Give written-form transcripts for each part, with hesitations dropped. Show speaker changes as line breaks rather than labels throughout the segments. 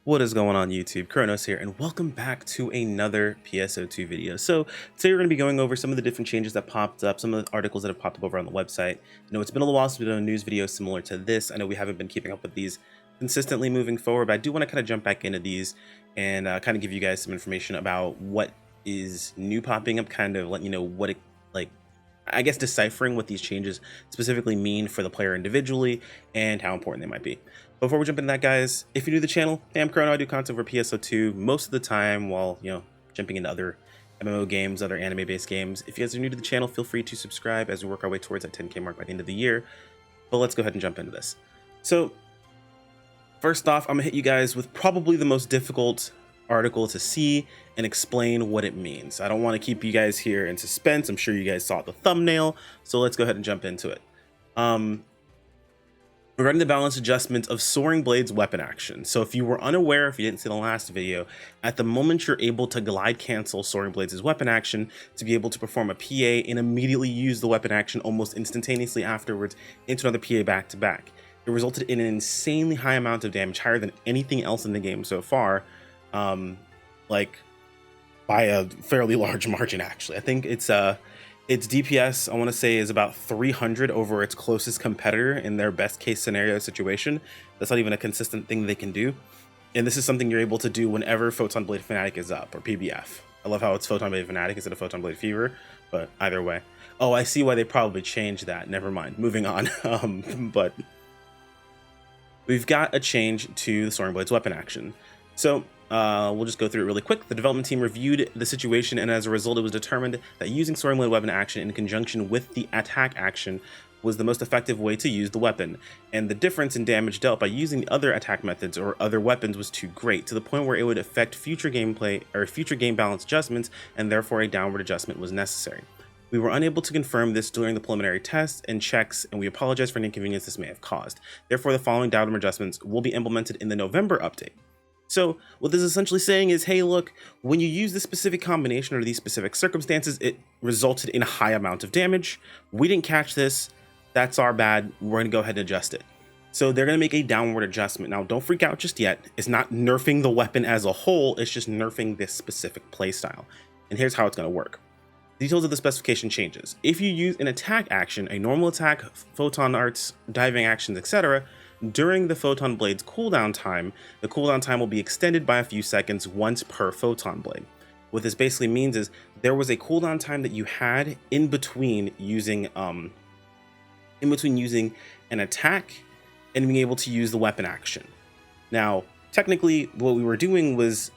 What is going on YouTube? Kronos here, and welcome back to another PSO2 video. So today we're going to be going over some of the different changes that popped up, some of the articles that have popped up over on the website. I know it's been a little while since we've done a news video similar to this. I know we haven't been keeping up with these consistently moving forward, but I do want to kind of jump back into these and kind of give you guys some information about what is new popping up, kind of letting you know what it, I guess deciphering what these changes specifically mean for the player individually and how important they might be. Before we jump into that, guys, if you're new to the channel, hey, I'm Chrono. I do content for PSO2 most of the time while, jumping into other MMO games, other anime-based games. If you guys are new to the channel, feel free to subscribe as we work our way towards that 10K mark by the end of the year. But let's go ahead and jump into this. So first off, I'm gonna hit you guys with probably the most difficult article to see and explain what it means. I don't want to keep you guys here in suspense. I'm sure you guys saw the thumbnail, so let's go ahead and jump into it. Regarding the balance adjustment of Soaring Blade's weapon action. So if you were unaware, if you didn't see the last video, at the moment you're able to glide cancel Soaring Blade's weapon action to be able to perform a PA and immediately use the weapon action almost instantaneously afterwards into another PA back to back. It resulted in an insanely high amount of damage, higher than anything else in the game so far, like by a fairly large margin actually. I think its DPS, I want to say, is about 300 over its closest competitor in their best case scenario situation. That's not even a consistent thing they can do. And this is something you're able to do whenever Photon Blade Fanatic is up, or PBF. I love how it's Photon Blade Fanatic instead of Photon Blade Fever, but either way. Oh, I see why they probably changed that. Never mind. Moving on. But we've got a change to the Soaring Blade's weapon action. So we'll just go through it really quick. The development team reviewed the situation, and as a result, it was determined that using Soaring Blade weapon action in conjunction with the attack action was the most effective way to use the weapon, and the difference in damage dealt by using the other attack methods or other weapons was too great, to the point where it would affect future gameplay or future game balance adjustments, and therefore a downward adjustment was necessary. We were unable to confirm this during the preliminary tests and checks, and we apologize for any inconvenience this may have caused. Therefore, the following downward adjustments will be implemented in the November update. So what this is essentially saying is, hey, look, when you use this specific combination or these specific circumstances, it resulted in a high amount of damage. We didn't catch this. That's our bad. We're going to go ahead and adjust it. So they're going to make a downward adjustment. Now, don't freak out just yet. It's not nerfing the weapon as a whole. It's just nerfing this specific playstyle. And here's how it's going to work. Details of the specification changes. If you use an attack action, a normal attack, photon arts, diving actions, etc., during the Photon Blade's cooldown time, the cooldown time will be extended by a few seconds once per Photon Blade. What this basically means is there was a cooldown time that you had in between using an attack and being able to use the weapon action. Now, technically, what we were doing was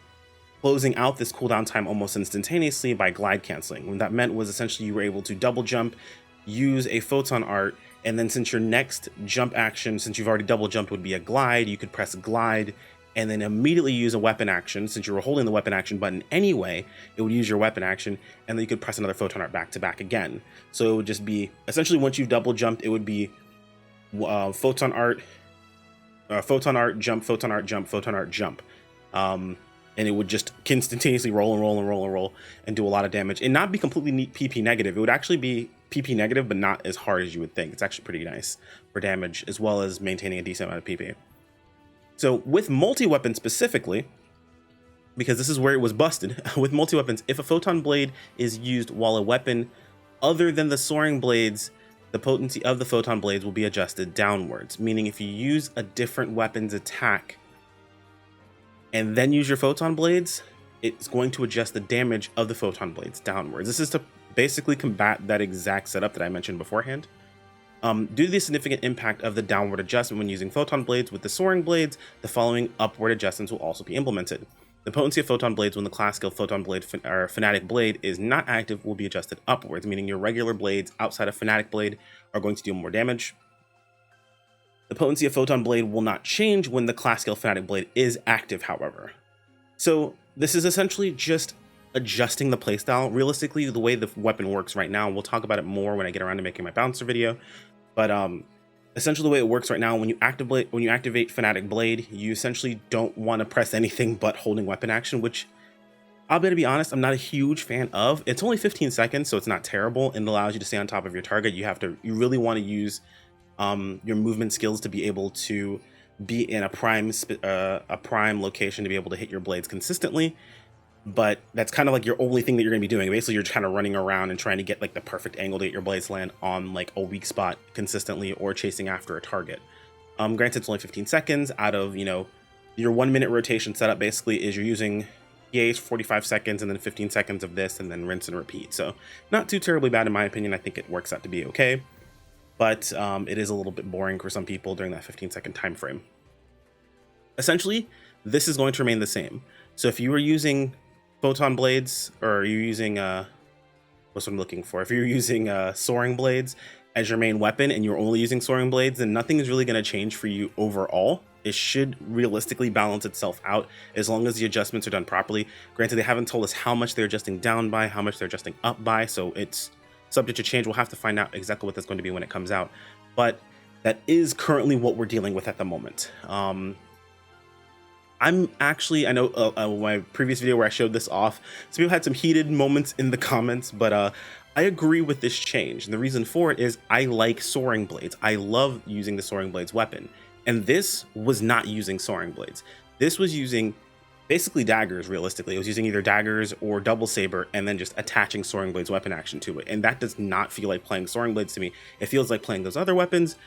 closing out this cooldown time almost instantaneously by glide canceling. What that meant was essentially you were able to double jump, use a photon art, and then since your next jump action, since you've already double jumped, would be a glide, you could press glide and then immediately use a weapon action. Since you were holding the weapon action button anyway, it would use your weapon action, and then you could press another photon art back to back again. So it would just be, essentially once you've double jumped, it would be photon art, jump, photon art, jump, photon art, jump. And it would just instantaneously roll and roll and roll and roll and do a lot of damage and not be completely PP negative. It would actually be PP negative, but not as hard as you would think. It's actually pretty nice for damage, as well as maintaining a decent amount of PP. So with multi-weapon specifically, because this is where it was busted, with multi-weapons, if a photon blade is used while a weapon other than the soaring blades, the potency of the photon blades will be adjusted downwards, meaning if you use a different weapon's attack and then use your photon blades, it's going to adjust the damage of the photon blades downwards. This is to basically combat that exact setup that I mentioned beforehand. Due to the significant impact of the downward adjustment when using photon blades with the soaring blades, the following upward adjustments will also be implemented. The potency of photon blades when the class skill photon blade or fanatic blade is not active will be adjusted upwards, meaning your regular blades outside of fanatic blade are going to deal more damage. The potency of Photon Blade will not change when the class skill Fanatic Blade is active, however. So this is essentially just adjusting the playstyle. Realistically, the way the weapon works right now, we'll talk about it more when I get around to making my bouncer video, but essentially the way it works right now, when you activate Fanatic Blade, you essentially don't want to press anything but holding weapon action, which I'll be honest, I'm not a huge fan of. It's only 15 seconds, so it's not terrible, and it allows you to stay on top of your target. You really want to use your movement skills to be able to be in a prime location to be able to hit your blades consistently. But that's kind of like your only thing that you're going to be doing. Basically, you're kind of running around and trying to get like the perfect angle to get your blades land on like a weak spot consistently, or chasing after a target. Granted, it's only 15 seconds out of, you know, your 1 minute rotation setup basically is you're using PAs 45 seconds and then 15 seconds of this and then rinse and repeat. So not too terribly bad in my opinion. I think it works out to be okay, but it is a little bit boring for some people during that 15-second time frame. Essentially, this is going to remain the same. So if you were using photon blades, or you're using what's what I'm looking for, if you're using soaring blades as your main weapon and you're only using soaring blades, then nothing is really going to change for you overall. It should realistically balance itself out as long as the adjustments are done properly. Granted, they haven't told us how much they're adjusting down by, how much they're adjusting up by, so it's subject to change. We'll have to find out exactly what that's going to be when it comes out, but that is currently what we're dealing with at the moment. I'm actually, I know my previous video where I showed this off, so people had some heated moments in the comments, but I agree with this change. And the reason for it is I like soaring blades. I love using the soaring blades weapon. And this was not using soaring blades. This was using basically daggers, realistically. It was using either daggers or double saber and then just attaching soaring blades weapon action to it. And that does not feel like playing soaring blades to me. It feels like playing those other weapons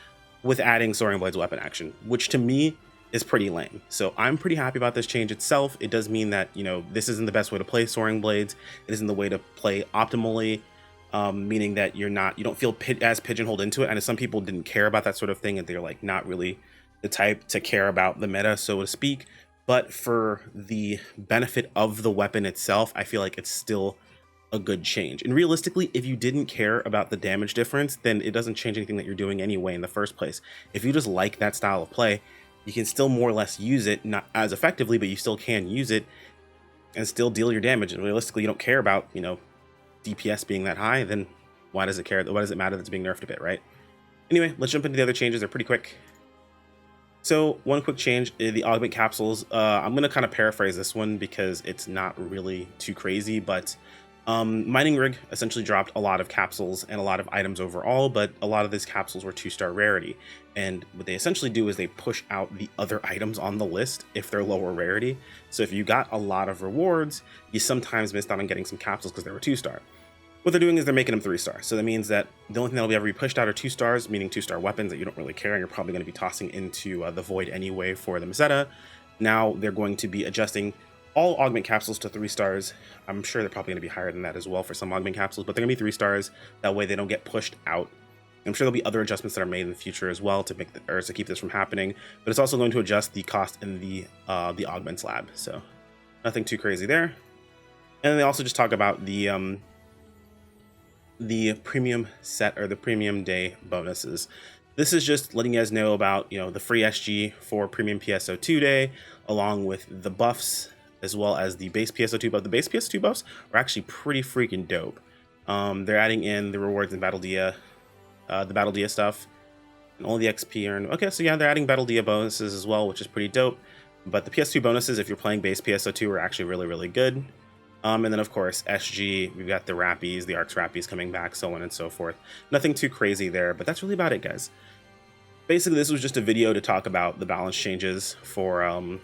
with adding soaring blades weapon action, which to me is pretty lame. So I'm pretty happy about this change itself. It does mean that, you know, this isn't the best way to play soaring blades. It isn't the way to play optimally, meaning that you don't feel as pigeonholed into it. And some people didn't care about that sort of thing, and they're like not really the type to care about the meta, so to speak. But for the benefit of the weapon itself, I feel like it's still a good change. And realistically, if you didn't care about the damage difference, then it doesn't change anything that you're doing anyway in the first place. If you just like that style of play, you can still more or less use it, not as effectively, but you still can use it and still deal your damage. And realistically, you don't care about, you know, DPS being that high, then why does it care? Why does it matter that it's being nerfed a bit, right? Anyway, let's jump into the other changes. They're pretty quick. So one quick change, the augment capsules. I'm going to kind of paraphrase this one because it's not really too crazy, but Mining Rig essentially dropped a lot of capsules and a lot of items overall, but a lot of these capsules were 2-star rarity. And what they essentially do is they push out the other items on the list if they're lower rarity. So if you got a lot of rewards, you sometimes missed out on getting some capsules because they were 2-star. What they're doing is they're making them 3-star. So that means that the only thing that'll be ever be pushed out are 2 stars, meaning 2-star weapons that you don't really care, and you're probably going to be tossing into the void anyway for the Meseta. Now they're going to be adjusting all augment capsules to 3 stars. I'm sure they're probably going to be higher than that as well for some augment capsules, but they're going to be 3 stars. That way they don't get pushed out. I'm sure there'll be other adjustments that are made in the future as well to make to keep this from happening, but it's also going to adjust the cost in the augments lab. So nothing too crazy there. And then they also just talk about the premium set, or the premium day bonuses. This is just letting you guys know about, you know, the free SG for premium PSO2 day, along with the buffs, as well as the base PSO2 buff. The base PSO2 buffs are actually pretty freaking dope. They're adding in the rewards in Battle Dia, the Battle Dia stuff, and all the XP earned. Okay, so yeah, they're adding Battle Dia bonuses as well, which is pretty dope. But the PS2 bonuses, if you're playing base PSO2, are actually really, really good. And then of course SG, we've got the Rappies, the Arcs Rappies coming back, so on and so forth. Nothing too crazy there, but that's really about it, guys. Basically, this was just a video to talk about the balance changes for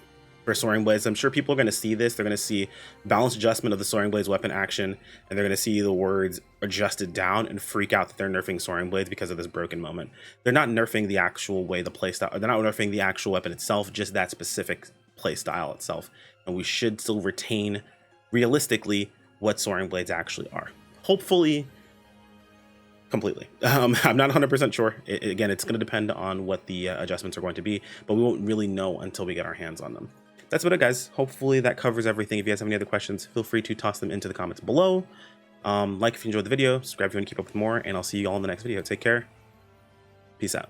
Soaring Blades. I'm sure people are going to see this. They're going to see balance adjustment of the Soaring Blades weapon action, and they're going to see the words adjusted down and freak out that they're nerfing Soaring Blades because of this broken moment. They're not nerfing the actual way the playstyle, they're not nerfing the actual weapon itself, just that specific playstyle itself. And we should still retain realistically what Soaring Blades actually are. Hopefully completely. I'm not 100% sure. Again, it's going to depend on what the adjustments are going to be, but we won't really know until we get our hands on them. That's about it, guys. Hopefully that covers everything. If you guys have any other questions, feel free to toss them into the comments below. Like if you enjoyed the video, subscribe if you want to keep up with more, and I'll see you all in the next video. Take care. Peace out.